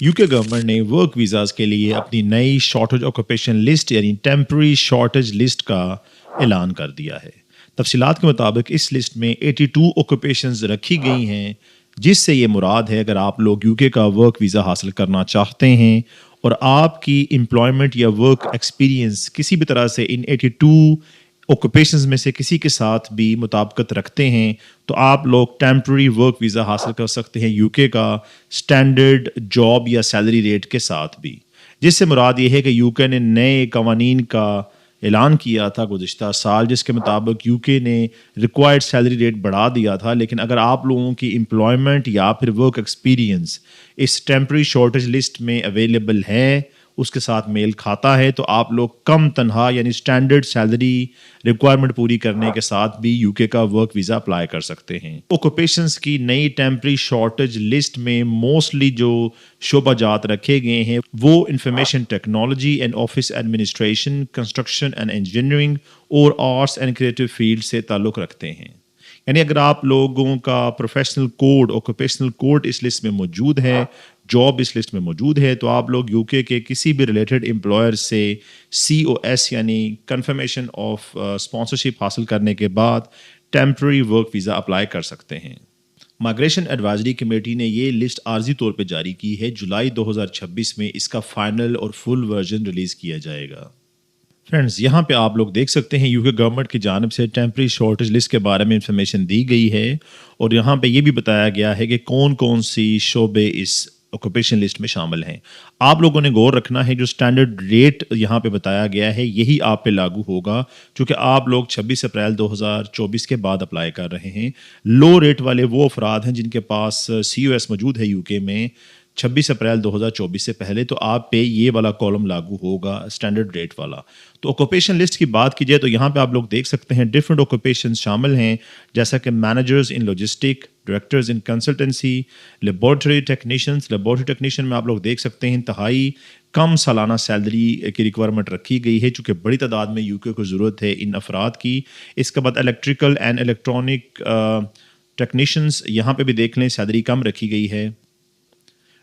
UK government ने work visas के लिए अपनी नई शॉर्टेज ऑक्यूपेशन लिस्ट यानी टेम्पररी शॉर्टेज लिस्ट का ऐलान कर दिया है। तफसीलात के मुताबिक इस लिस्ट में 82 ऑक्यूपेशंस रखी गई हैं, जिससे ये मुराद है अगर आप लोग यूके का वर्क वीज़ा हासिल करना चाहते हैं और आपकी एम्प्लॉयमेंट या वर्क एक्सपीरियंस किसी भी तरह से इन 82 ऑक्यूपेशंस में से किसी के साथ भी मुताबिकत रखते हैं, तो आप लोग टेम्पररी वर्क वीज़ा हासिल कर सकते हैं यूके का स्टैंडर्ड जॉब या सैलरी रेट के साथ भी। जिससे मुराद ये है कि यूके ने नए कवानीन का ऐलान किया था गुज़िश्ता साल, जिसके मुताबिक यूके ने रिक्वायर्ड सैलरी रेट बढ़ा दिया था, लेकिन अगर आप लोगों की एम्प्लॉयमेंट या फिर वर्क एक्सपीरियंस इस टेम्पररी शॉर्टेज लिस्ट में अवेलेबल है, उसके साथ मेल खाता है, तो आप लोग कम तनख्वाह यानी स्टैंडर्ड सैलरी रिक्वायरमेंट पूरी करने के साथ भी यूके का वर्क वीज़ा अप्लाई कर सकते हैं। ऑक्यूपेशंस की नई टेम्पररी शॉर्टेज लिस्ट में मोस्टली जो शोबाजात रखे गए हैं वो information technology and office administration, construction and engineering और आर्ट्स एंड क्रिएटिव फील्ड से ताल्लुक़ रखते हैं। यानी अगर आप लोगों का प्रोफेशनल कोड, ऑक्यूपेशनल कोड इस लिस्ट में मौजूद है, जॉब इस लिस्ट में मौजूद है, तो आप लोग यूके के किसी भी रिलेटेड एम्प्लॉयर से COS यानी कंफर्मेशन ऑफ स्पॉन्सरशिप हासिल करने के बाद टेम्पररी वर्क वीज़ा अप्लाई कर सकते हैं। माइग्रेशन एडवाइजरी कमेटी ने ये लिस्ट आर्जी तौर पे जारी की है। जुलाई 2026 में इसका फाइनल और फुल वर्जन रिलीज़ किया जाएगा। फ्रेंड्स, यहाँ पे आप लोग देख सकते हैं यूके गवर्नमेंट की जानिब से टेम्पररी शॉर्टेज लिस्ट के बारे में इंफॉर्मेशन दी गई है और यहाँ पे ये भी बताया गया है कि कौन कौन सी शोबे इस ऑक्यूपेशन लिस्ट में शामिल हैं। आप लोगों ने गौर रखना है, जो स्टैंडर्ड रेट यहाँ पे बताया गया है यही आप पे लागू होगा, क्योंकि आप लोग 26 अप्रैल 2024 के बाद अप्लाई कर रहे हैं। लो रेट वाले वो अफराद हैं जिनके पास COS मौजूद है यूके में 26 अप्रैल 2024 से पहले, तो आप पे ये वाला कॉलम लागू होगा स्टैंडर्ड रेट वाला। तो ऑक्यूपेशन लिस्ट की बात की जाए तो यहाँ पे आप लोग देख सकते हैं डिफरेंट ऑक्यूपेशन शामिल हैं, जैसा कि managers in logistic, directors in consultancy, laboratory technicians. Laboratory technician में आप लोग देख सकते हैं इंतहाई कम सालाना सैलरी की रिक्वायरमेंट रखी गई है, चूँकि बड़ी तादाद में यूके को ज़रूरत है इन अफराद की। इसके बाद इलेक्ट्रिकल एंड इलेक्ट्रॉनिक टेक्नीशियंस, यहाँ पे भी देख लें सैलरी कम रखी गई है।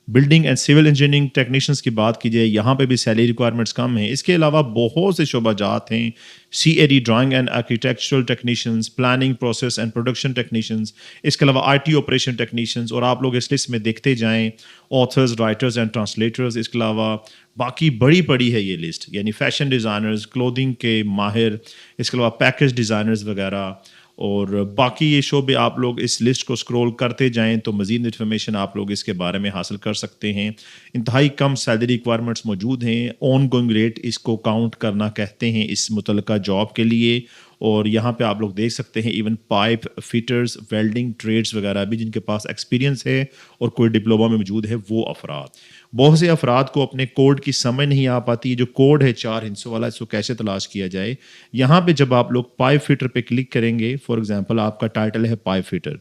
Building and civil engineering technicians की बात की जाए, यहाँ पे भी सैलरी रिक्वायरमेंट्स कम हैं। इसके अलावा बहुत से शोबाजात हैं, CAD drawing and architectural technicians, planning process and production technicians, इसके अलावा IT ऑपरेशन टेक्नीशियंस, और आप लोग इस लिस्ट में देखते जाएँ ऑथर्स, राइटर्स एंड ट्रांसलेटर्स। इसके अलावा बाकी बड़ी पड़ी है ये लिस्ट, यानी फैशन डिज़ाइनर्स, क्लोथिंग के माहिर, इसके अलावा पैकेज डिज़ाइनर्स वगैरह, और बाकी ये शोबे आप लोग इस लिस्ट को स्क्रॉल करते जाएं तो मज़ीद इन्फॉर्मेशन आप लोग इसके बारे में हासिल कर सकते हैं। इंतहाई कम सैलरी रिक्वायरमेंट्स मौजूद हैं। ऑन गोइंग रेट इसको काउंट करना कहते हैं इस मुतलका जॉब के लिए। और यहाँ पे आप लोग देख सकते हैं even pipe fitters, welding trades वगैरह भी जिनके पास एक्सपीरियंस है और कोई डिप्लोमा में मौजूद है वो अफराद। बहुत से अफराद को अपने कोड की समझ नहीं आ पाती, जो कोड है 4 हिस्सों वाला, इसको कैसे तलाश किया जाए। यहाँ पे जब आप लोग पाइप फिटर पे क्लिक करेंगे, फॉर एग्जांपल आपका टाइटल है पाइप फिटर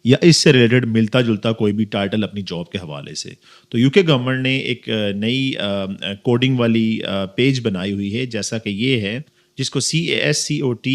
या इससे रिलेटेड मिलता जुलता कोई भी टाइटल अपनी जॉब के हवाले से, तो यूके गवर्नमेंट ने एक नई कोडिंग वाली पेज बनाई हुई है, जैसा कि ये है, जिसको CASCOT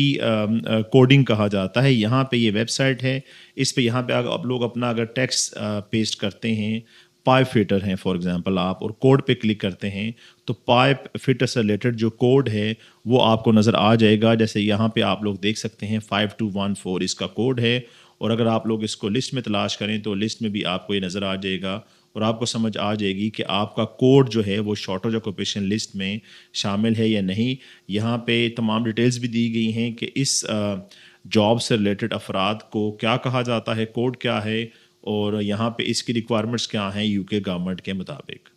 कोडिंग कहा जाता है। यहाँ पे ये वेबसाइट है, इस पे यहाँ पे आप लोग अपना अगर टेक्स्ट पेस्ट करते हैं, पाइप फिटर हैं फॉर एग्जांपल आप, और कोड पे क्लिक करते हैं तो पाइप फिटर से रिलेटेड जो कोड है वो आपको नज़र आ जाएगा। जैसे यहाँ पे आप लोग देख सकते हैं 5214 इसका कोड है, और अगर आप लोग इसको लिस्ट में तलाश करें तो लिस्ट में भी आपको ये नज़र आ जाएगा और आपको समझ आ जाएगी कि आपका कोड जो है वो शॉर्टेज ऑक्यूपेशन लिस्ट में शामिल है या नहीं। यहाँ पे तमाम डिटेल्स भी दी गई हैं कि इस जॉब से रिलेटेड अफराद को क्या कहा जाता है, कोड क्या है, और यहाँ पे इसकी रिक्वायरमेंट्स क्या हैं यूके गवर्नमेंट के मुताबिक।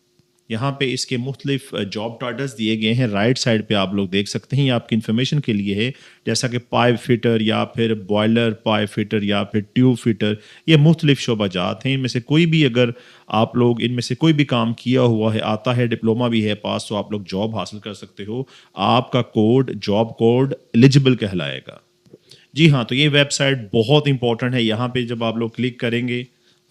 यहाँ पे इसके मुख्तलिफ जॉब टाइटल्स दिए गए हैं। राइट साइड पे आप लोग देख सकते हैं, ये आपकी इन्फॉर्मेशन के लिए है, जैसा कि पाइप फिटर या फिर बॉयलर पाइप फिटर या फिर ट्यूब फिटर, ये मुख्तलिफ शोबाजात हैं। इनमें से कोई भी अगर आप लोग इनमें से कोई भी काम किया हुआ है, आता है, डिप्लोमा भी है पास, तो आप लोग जॉब हासिल कर सकते हो। आपका कोड, जॉब कोड एलिजिबल कहलाएगा। जी हाँ, तो ये वेबसाइट बहुत इंपॉर्टेंट है। यहाँ पे जब आप लोग क्लिक करेंगे,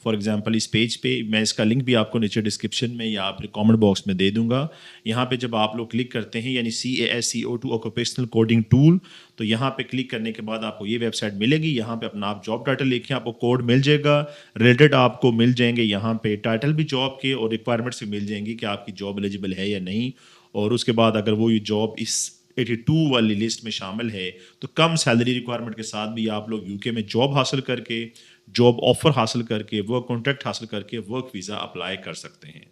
فار ایگزامپل اس پیج پہ میں اس کا لنک بھی آپ کو نیچے ڈسکرپشن میں یا پھر کامنٹ باکس میں دے دوں گا. یہاں پہ جب آپ لوگ کلک کرتے ہیں یعنی CASCO2 آکوپیشنل کوڈنگ ٹول, تو یہاں پہ کلک کرنے کے بعد آپ کو یہ ویب سائٹ ملے گی. یہاں پہ اپنا آپ جاب ٹائٹل لکھیں, آپ کو کوڈ مل جائے گا, ریلیٹڈ آپ کو مل جائیں گے یہاں پہ ٹائٹل بھی جاب کے اور ریکوائرمنٹس بھی مل جائیں گی کہ آپ کی جاب ایلیجیبل ہے یا نہیں. اور اس کے بعد اگر وہ جاب اس 82 والی لسٹ میں شامل ہے تو کم سیلری ریکوائرمنٹ کے ساتھ بھی آپ لوگ UK میں جاب حاصل کر کے, جاب آفر حاصل کر کے, ورک کانٹریکٹ حاصل کر کے ورک ویزا اپلائی کر سکتے ہیں.